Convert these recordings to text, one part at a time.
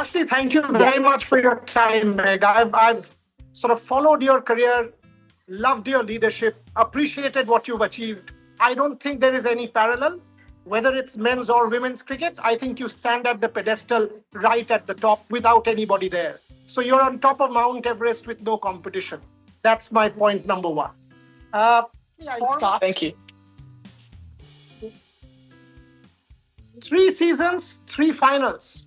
Firstly, thank you very much for your time, Meg. I've sort of followed your career, loved your leadership, appreciated what you've achieved. I don't think there is any parallel, whether it's men's or women's cricket. I think you stand at the pedestal right at the top without anybody there. So you're on top of Mount Everest with no competition. That's my point number one. I'll start. Thank you. 3 seasons, 3 finals.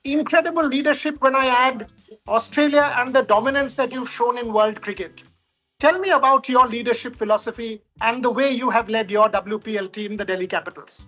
Incredible leadership when I add Australia and the dominance that you've shown in world cricket. Tell me about your leadership philosophy and the way you have led your WPL team, the Delhi Capitals.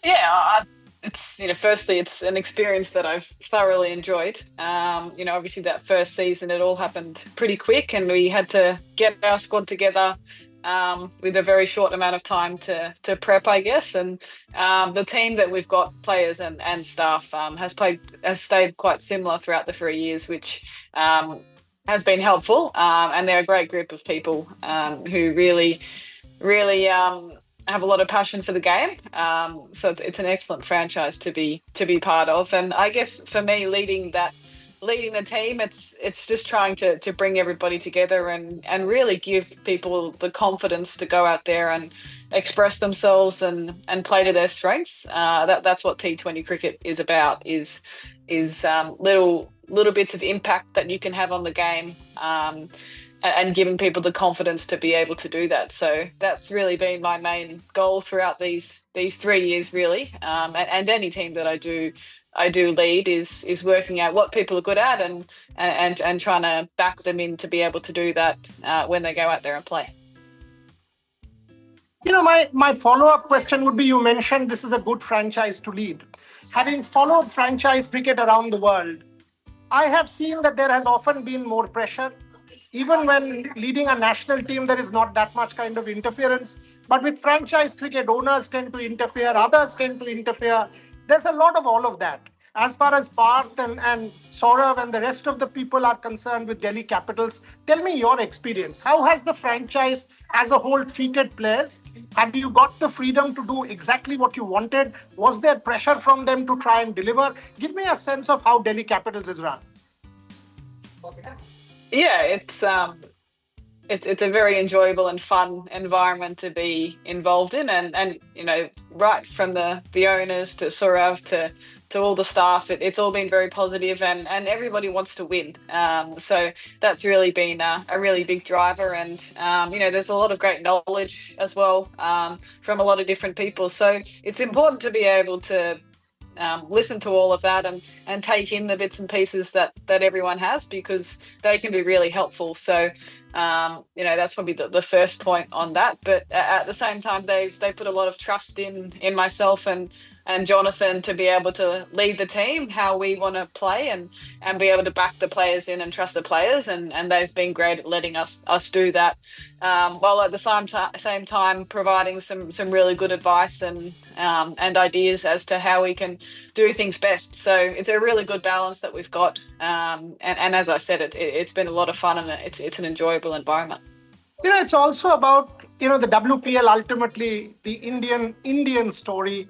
Yeah, firstly, it's an experience that I've thoroughly enjoyed. Obviously that first season, it all happened pretty quick and we had to get our squad together with a very short amount of time to prep, I guess. And the team that we've got, players and staff, has stayed quite similar throughout the 3 years, which has been helpful. And they're a great group of people who really have a lot of passion for the game. So it's an excellent franchise to be part of. And I guess for me, leading the team, it's just trying to bring everybody together and really give people the confidence to go out there and express themselves and play to their strengths. That's what T20 cricket is about, is little bits of impact that you can have on the game, and giving people the confidence to be able to do that. So that's really been my main goal throughout these 3 years, really. And any team that I do lead is working out what people are good at and trying to back them in to be able to do that when they go out there and play. My follow-up question would be, you mentioned this is a good franchise to lead. Having followed franchise cricket around the world, I have seen that there has often been more pressure. Even when leading a national team, there is not that much kind of interference. But with franchise cricket, owners tend to interfere, others tend to interfere. There's a lot of all of that. As far as Parth and Saurav and the rest of the people are concerned with Delhi Capitals, tell me your experience. How has the franchise as a whole treated players? Have you got the freedom to do exactly what you wanted? Was there pressure from them to try and deliver? Give me a sense of how Delhi Capitals is run. Yeah, it's a very enjoyable and fun environment to be involved in, and right from the owners to Saurav to all the staff, it's all been very positive, and everybody wants to win. So that's really been a really big driver, and there's a lot of great knowledge as well from a lot of different people. So it's important to be able to listen to all of that and take in the bits and pieces that everyone has, because they can be really helpful. So that's probably the first point on that. But at the same time, they put a lot of trust in myself and Jonathan to be able to lead the team how we want to play and be able to back the players in and trust the players, and they've been great at letting us do that, while at the same time providing some really good advice and ideas as to how we can do things best. So it's a really good balance that we've got, and as I said, it's been a lot of fun, and it's an enjoyable environment. It's also about the WPL, ultimately the Indian story.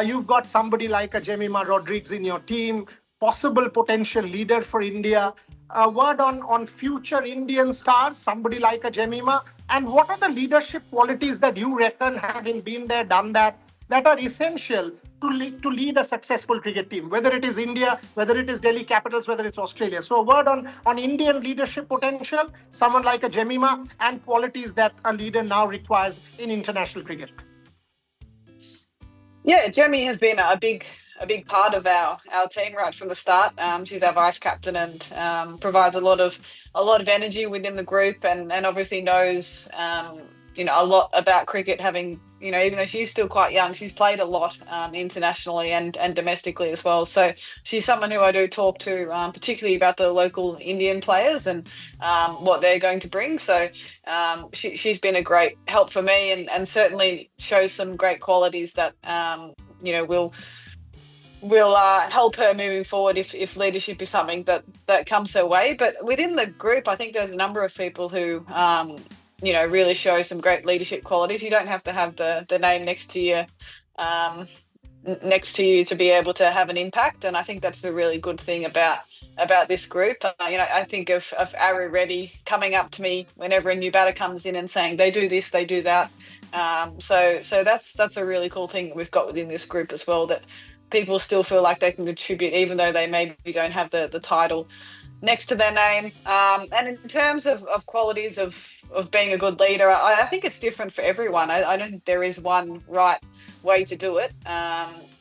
You've got somebody like a Jemima Rodriguez in your team, possible potential leader for India. A word on future Indian stars, somebody like a Jemima. And what are the leadership qualities that you reckon, having been there, done that are essential to lead a successful cricket team, whether it is India, whether it is Delhi Capitals, whether it's Australia? So a word on Indian leadership potential, someone like a Jemima, and qualities that a leader now requires in international cricket. Yeah, Jemmy has been a big part of our team right from the start. She's our vice captain and provides a lot of energy within the group, and obviously knows a lot about cricket, having even though she's still quite young, she's played a lot internationally and domestically as well. So she's someone who I do talk to, particularly about the local Indian players and what they're going to bring. So she's been a great help for me, and certainly shows some great qualities that will help her moving forward if leadership is something that comes her way. But within the group, I think there's a number of people who really show some great leadership qualities. You don't have to have the name next to next to you to be able to have an impact. And I think that's the really good thing about this group. I think of Ari Reddy coming up to me whenever a new batter comes in and saying they do this, they do that. So that's a really cool thing that we've got within this group as well, that people still feel like they can contribute even though they maybe don't have the title next to their name. And in terms of qualities of being a good leader, I think it's different for everyone. I don't think there is one right way to do it.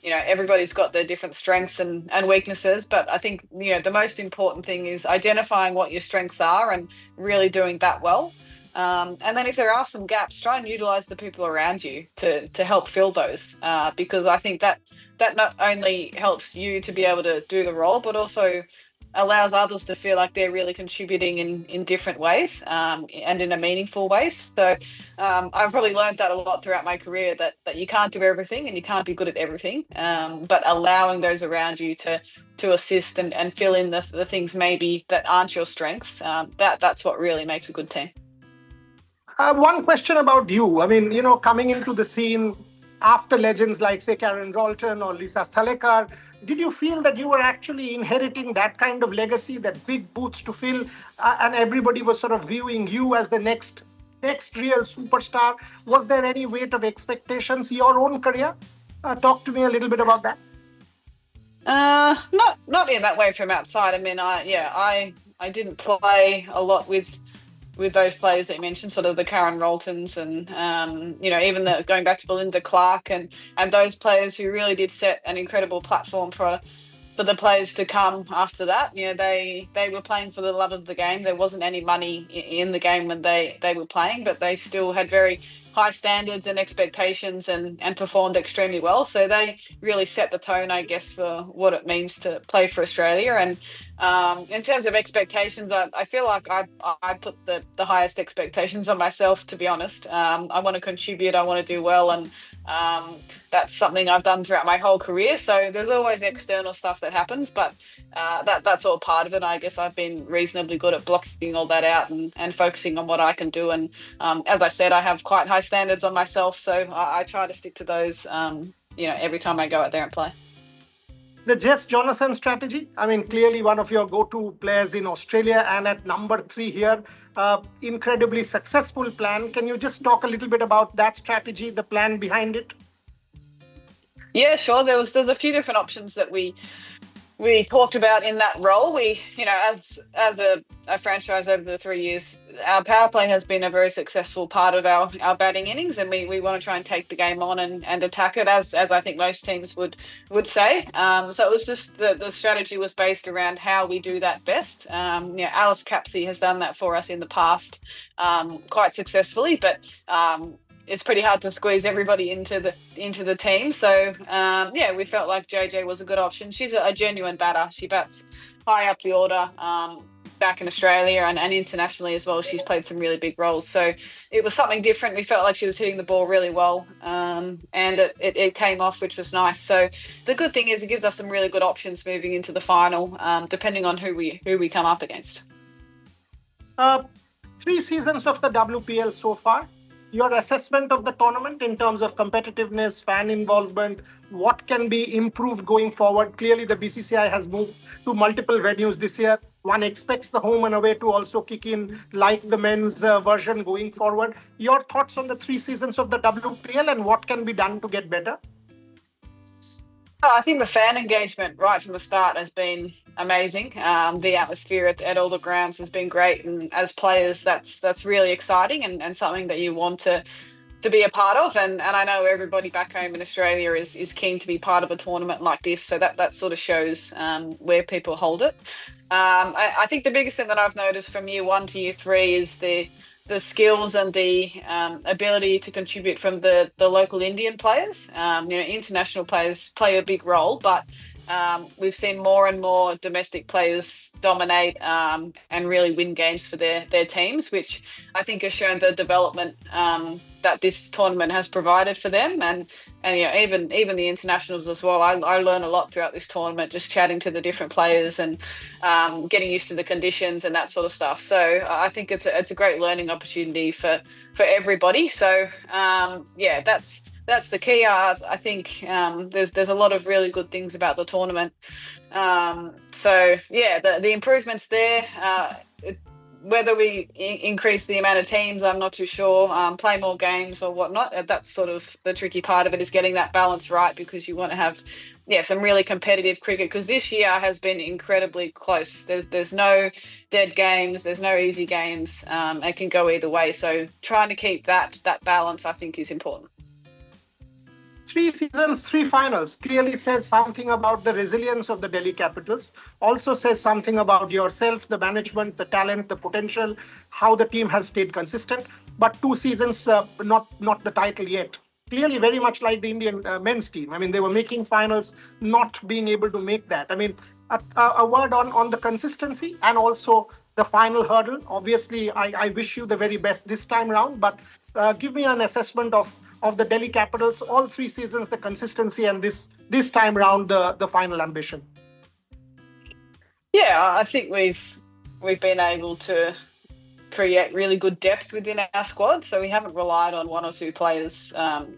Everybody's got their different strengths and weaknesses, but I think, the most important thing is identifying what your strengths are and really doing that well. And then if there are some gaps, try and utilize the people around you to help fill those, because I think that not only helps you to be able to do the role, but also allows others to feel like they're really contributing in different ways, and in a meaningful way. So I've probably learned that a lot throughout my career, that you can't do everything and you can't be good at everything, but allowing those around you to assist and fill in the things maybe that aren't your strengths, that's what really makes a good team. One question about you. I mean, coming into the scene after legends like, say, Karen Rolton or Lisa Thalekar, did you feel that you were actually inheriting that kind of legacy, that big boots to fill, and everybody was sort of viewing you as the next real superstar? Was there any weight of expectations your own career? Talk to me a little bit about that. Not in that way from outside. I mean, I didn't play a lot with those players that you mentioned, sort of the Karen Roltons and, even going back to Belinda Clark and those players who really did set an incredible platform for the players to come after that. They were playing for the love of the game. There wasn't any money in the game when they were playing, but they still had very high standards and expectations and performed extremely well. So they really set the tone, I guess, for what it means to play for Australia. And in terms of expectations, I feel like I put the highest expectations on myself, to be honest. I want to contribute, I want to do well, and that's something I've done throughout my whole career. So there's always external stuff that happens, but that's all part of it. I guess I've been reasonably good at blocking all that out and focusing on what I can do. And as I said, I have quite high standards on myself, so I try to stick to those every time I go out there and play. The Jess Jonathan strategy, I mean, clearly one of your go-to players in Australia and at number 3 here, incredibly successful plan. Can you just talk a little bit about that strategy, the plan behind it? Yeah, sure. There's a few different options that we talked about in that role. We, as a franchise over the 3 years, our power play has been a very successful part of our batting innings, and we want to try and take the game on and attack it, as I think most teams would say. So it was just the strategy was based around how we do that best. Alice Capsey has done that for us in the past, quite successfully, but it's pretty hard to squeeze everybody into the team. So we felt like JJ was a good option. She's a genuine batter. She bats high up the order, back in Australia and internationally as well. She's played some really big roles. So it was something different. We felt like she was hitting the ball really well, and it came off, which was nice. So the good thing is it gives us some really good options moving into the final, depending on who we come up against. 3 seasons of the WPL so far. Your assessment of the tournament in terms of competitiveness, fan involvement, what can be improved going forward? Clearly, the BCCI has moved to multiple venues this year. One expects the home and away to also kick in like the men's version going forward. Your thoughts on the 3 seasons of the WPL and what can be done to get better? I think the fan engagement right from the start has been amazing. The atmosphere at all the grounds has been great, and as players, that's really exciting and something that you want to be a part of. And I know everybody back home in Australia is keen to be part of a tournament like this, so that sort of shows where people hold it. I think the biggest thing that I've noticed from year 1 to year 3 is the skills and the ability to contribute from the local Indian players. International players play a big role, but we've seen more and more domestic players dominate and really win games for their teams, which I think has shown the development that this tournament has provided for them. And even the internationals as well. I learn a lot throughout this tournament, just chatting to the different players and getting used to the conditions and that sort of stuff. So I think it's a great learning opportunity for everybody. So That's the key. I think there's a lot of really good things about the tournament. So yeah, the improvements there. Whether we increase the amount of teams, I'm not too sure. Play more games or whatnot. That's sort of the tricky part of it, is getting that balance right, because you want to have some really competitive cricket, because this year has been incredibly close. There's no dead games, there's no easy games. It can go either way. So trying to keep that balance, I think, is important. 3 seasons, 3 finals clearly says something about the resilience of the Delhi Capitals. Also says something about yourself, the management, the talent, the potential, how the team has stayed consistent. But 2 seasons, not the title yet. Clearly, very much like the Indian men's team. I mean, they were making finals, not being able to make that. I mean, a word on the consistency and also the final hurdle. Obviously, I wish you the very best this time round, but give me an assessment of the Delhi Capitals, all 3 seasons, the consistency, and this time round, the final ambition. Yeah, I think we've been able to create really good depth within our squad, so we haven't relied on one or two players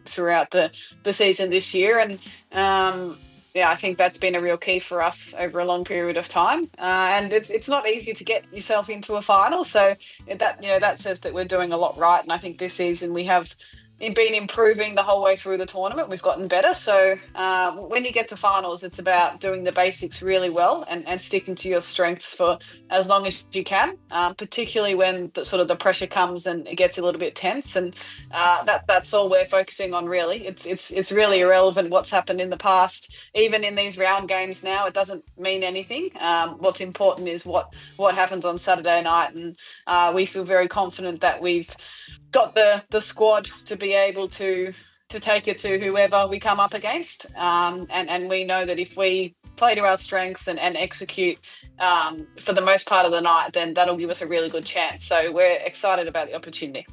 throughout the season this year, and I think that's been a real key for us over a long period of time. And it's not easy to get yourself into a final, so that says that we're doing a lot right. And I think this season we have been improving the whole way through the tournament. We've gotten better. So when you get to finals, it's about doing the basics really well and sticking to your strengths for as long as you can, particularly when the pressure comes and it gets a little bit tense. And that's all we're focusing on, really. It's really irrelevant what's happened in the past. Even in these round games now, it doesn't mean anything. What's important is what happens on Saturday night. And we feel very confident that we've got the squad to be able to take it to whoever we come up against, and we know that if we play to our strengths and execute for the most part of the night, then that'll give us a really good chance. So we're excited about the opportunity.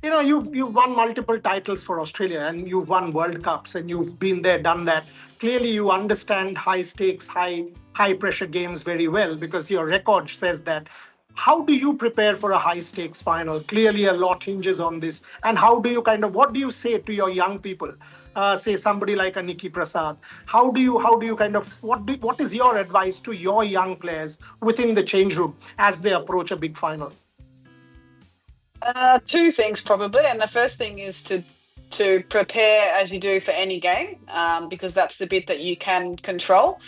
You know, you've won multiple titles for Australia, and you've won World Cups, and you've been there, done that. Clearly, you understand high stakes, high pressure games very well, because your record says that. How do you prepare for a high stakes final? Clearly, a lot hinges on this. And how do you what do you say to your young people? Say somebody like a Nikki Prasad. How do you what is your advice to your young players within the change room as they approach a big final? Two things probably, and the first thing is to prepare as you do for any game, because that's the bit that you can control.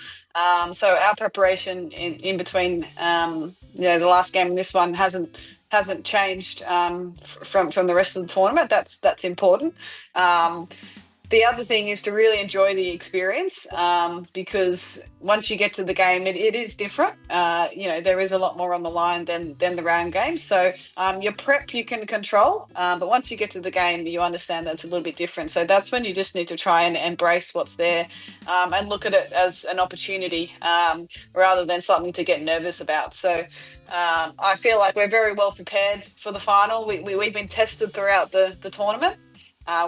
So our preparation in between, the last game and this one hasn't changed from the rest of the tournament. That's important. The other thing is to really enjoy the experience, because once you get to the game, it is different. There is a lot more on the line than the round game. So your prep you can control, but once you get to the game, you understand that's a little bit different. So that's when you just need to try and embrace what's there, and look at it as an opportunity, rather than something to get nervous about. So I feel like we're very well prepared for the final. We've been tested throughout the tournament.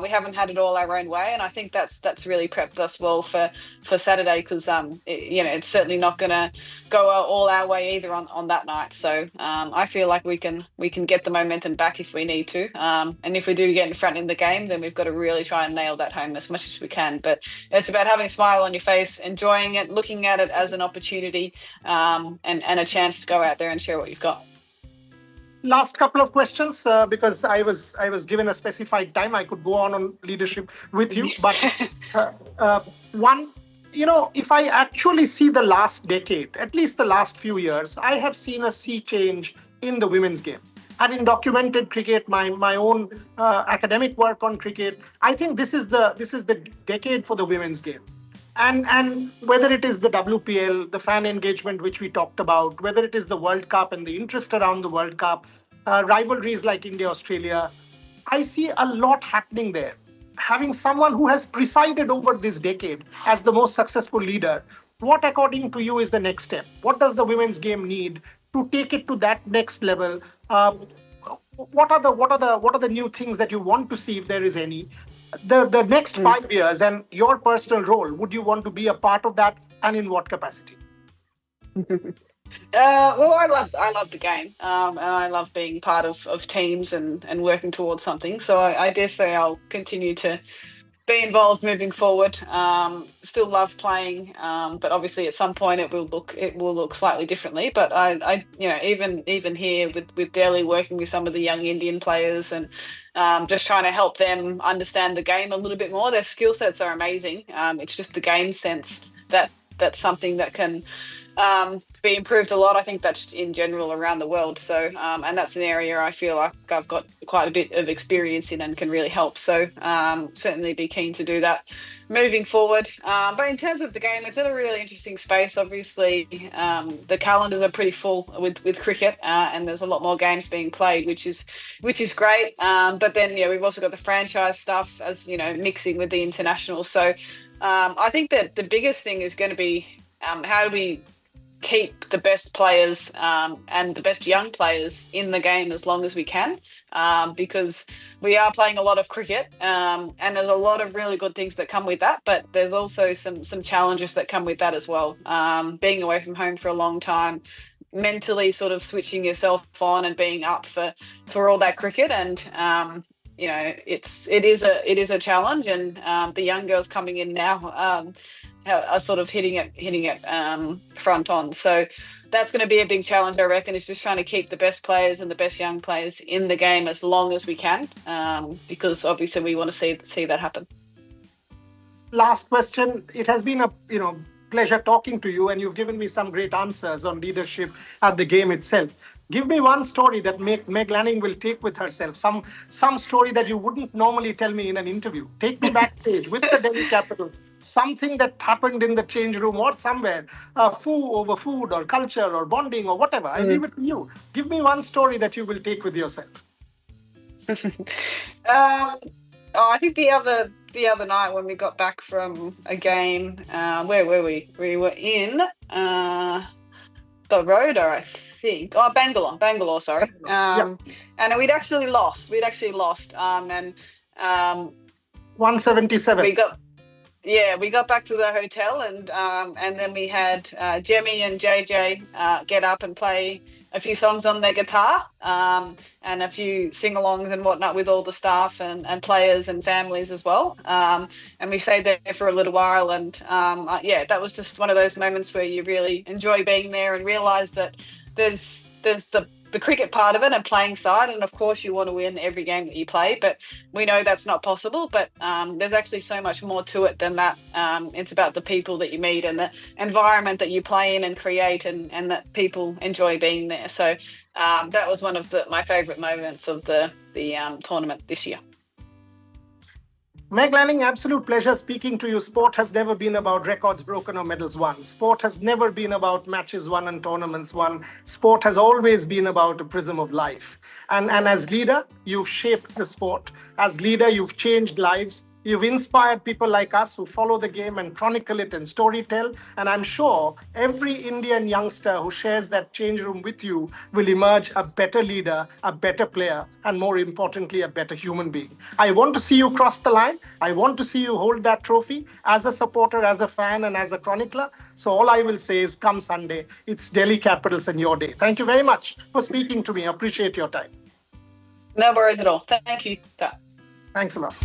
We haven't had it all our own way, and I think that's really prepped us well for Saturday, because it's certainly not going to go all our way either on that night. So I feel like we can get the momentum back if we need to, and if we do get in front in the game, then we've got to really try and nail that home as much as we can. But it's about having a smile on your face, enjoying it, looking at it as an opportunity, and a chance to go out there and share what you've got. Last couple of questions, because I was given a specified time. I could go on leadership with you, but one, if I actually see the last decade, at least the last few years, I have seen a sea change in the women's game. Having documented cricket, my own academic work on cricket, I think this is the decade for the women's game. And whether it is the WPL, the fan engagement which we talked about, whether it is the World Cup and the interest around the World Cup, rivalries like India-Australia, I see a lot happening there. Having someone who has presided over this decade as the most successful leader, what according to you is the next step? What does the women's game need to take it to that next level? What are the new things that you want to see, if there is any? The next 5 years and your personal role, would you want to be a part of that, and in what capacity? Well, I love the game, and I love being part of teams and working towards something. So I dare say I'll continue to be involved moving forward. Still love playing, but obviously at some point it will look slightly differently. But I even here with Delhi, working with some of the young Indian players and just trying to help them understand the game a little bit more. Their skill sets are amazing. It's just the game sense that's something that can be improved a lot. I think that's in general around the world. So, and that's an area I feel like I've got quite a bit of experience in and can really help. So, certainly be keen to do that moving forward. But in terms of the game, it's in a really interesting space. Obviously, the calendars are pretty full with cricket, and there's a lot more games being played, which is great. But then, we've also got the franchise stuff as mixing with the international. So, I think that the biggest thing is going to be how do we keep the best players and the best young players in the game as long as we can, because we are playing a lot of cricket, and there's a lot of really good things that come with that, but there's also some challenges that come with that as well. Being away from home for a long time, mentally sort of switching yourself on and being up for all that cricket, and it is a challenge, and the young girls coming in now are sort of hitting it front on. So that's going to be a big challenge, I reckon, is just trying to keep the best players and the best young players in the game as long as we can, because obviously we want to see that happen. Last question. It has been a pleasure talking to you, and you've given me some great answers on leadership and the game itself. Give me one story that Meg Lanning will take with herself. Some story that you wouldn't normally tell me in an interview. Take me backstage with the Delhi Capitals. Something that happened in the change room or somewhere, over food or culture or bonding or whatever. I leave it to you. Give me one story that you will take with yourself. I think the other night when we got back from a game, where were we? We were in Baroda, I think. Oh, Bangalore, sorry. And we'd actually lost. And 177. We got back to the hotel, and then we had Jemmy and JJ get up and play a few songs on their guitar, and a few sing-alongs and whatnot with all the staff and players and families as well. And we stayed there for a little while, and that was just one of those moments where you really enjoy being there and realise that there's the cricket part of it and playing side, and of course you want to win every game that you play, but we know that's not possible. But there's actually so much more to it than that. It's about the people that you meet and the environment that you play in and create, and that people enjoy being there. So that was one of my favourite moments of the tournament this year. Meg Lanning, absolute pleasure speaking to you. Sport has never been about records broken or medals won. Sport has never been about matches won and tournaments won. Sport has always been about a prism of life. And as leader, you've shaped the sport. As leader, you've changed lives. You've inspired people like us who follow the game and chronicle it and storytell. And I'm sure every Indian youngster who shares that change room with you will emerge a better leader, a better player, and more importantly, a better human being. I want to see you cross the line. I want to see you hold that trophy as a supporter, as a fan, and as a chronicler. So all I will say is come Sunday, it's Delhi Capitals and your day. Thank you very much for speaking to me. I appreciate your time. No worries at all. Thank you. Thanks a lot.